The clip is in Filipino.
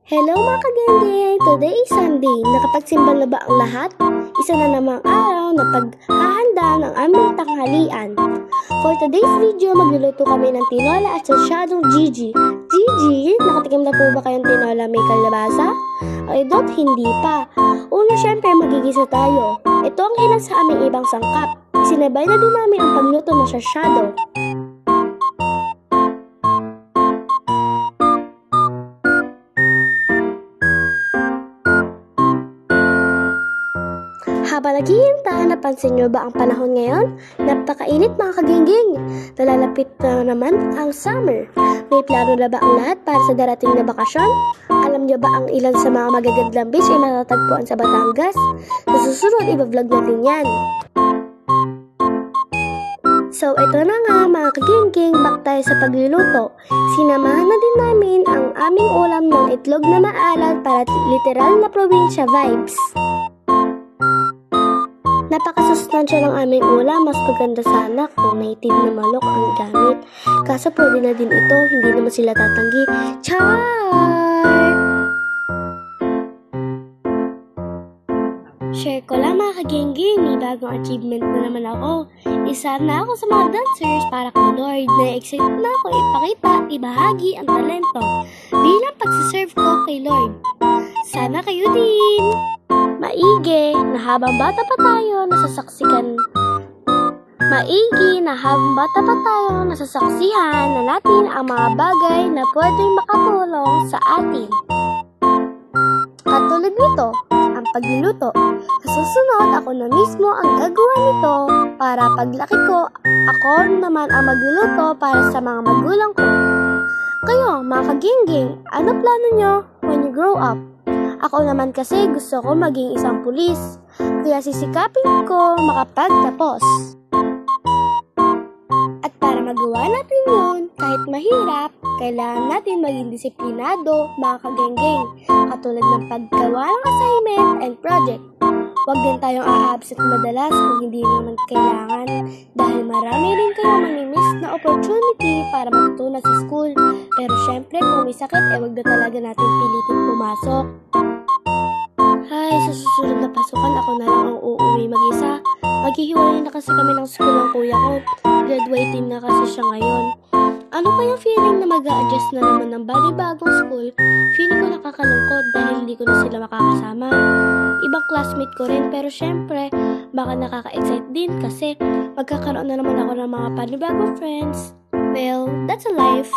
Hello mga kagengeng! Today is Sunday. Nakapagsimbal na ba ang lahat? Isa na namang araw na paghahanda ng aming tanghalian. For today's video, magluluto kami ng tinola at sasyadong Gigi. Gigi, nakatikim na po ba kayong tinola may kalabasa? I don't, hindi pa. Una, syempre, magigisa tayo. Ito ang ilan sa aming ibang sangkap. Sinabay na din namin ang pagluto ng sasyado. Habang naghihintay, napansin nyo ba ang panahon ngayon? Napakainit mga kagengeng. Nalalapit na naman ang summer. May plano na ba ang lahat para sa darating na bakasyon? Alam nyo ba ang ilan sa mga magagandang beach ay matatagpuan sa Batangas? Sa susunod, i-vlog natin yan. So, ito na nga mga kagengeng, back tayo sa pagluluto. Sinamahan na din namin ang aming ulam ng itlog na maalat para literal na probinsya vibes. Napakasustansya ng aming ulam, mas maganda sana kung native na manok ang gamit. Kaso pwede na din ito, hindi naman sila tatanggi. Char! Share ko lang mga kagengeng, may bagong achievement na naman ako. Isa na ako sa mga dancers para kay Lord. Na-excite na ako ipakita at ibahagi ang talento bilang pagsiserve ko kay Lord. Sana kayo din! Maigi na habang bata pa tayo nasasaksihan na natin ang mga bagay na pwedeng makatulong sa atin. Katulad nito, ang pagluluto. Sa susunod, ako na mismo ang gagawa nito para paglaki ko, ako naman ang magluluto para sa mga magulang ko. Kayo, mga kagengeng, ano plano nyo when you grow up? Ako naman kasi gusto ko maging isang pulis, kaya sisikapin ko makapagtapos. At para magawa natin yun, kahit mahirap, kailangan natin maging disiplinado, mga kagengeng, katulad ng paggawa ng assignment and project. Huwag din tayong a-absent madalas kung hindi naman kailangan dahil marami rin kayong mamimiss na opportunity para matutunan sa school. Pero syempre, kung may sakit, wag na talaga natin pilitin pumasok. Ay, sa susunod na pasukan, ako na lang ang uuwi mag-isa. Maghihiwalay na kasi kami ng school ng kuya ko. Graduating na kasi siya ngayon. Ano kaya feeling na mag-a-adjust na naman ng bagong school? Feeling ko nakakalungkot dahil hindi ko na sila makakasama. Ibang classmate ko rin, pero syempre, baka nakaka-excite din kasi magkakaroon na naman ako ng mga panibagong friends. Well, that's a life.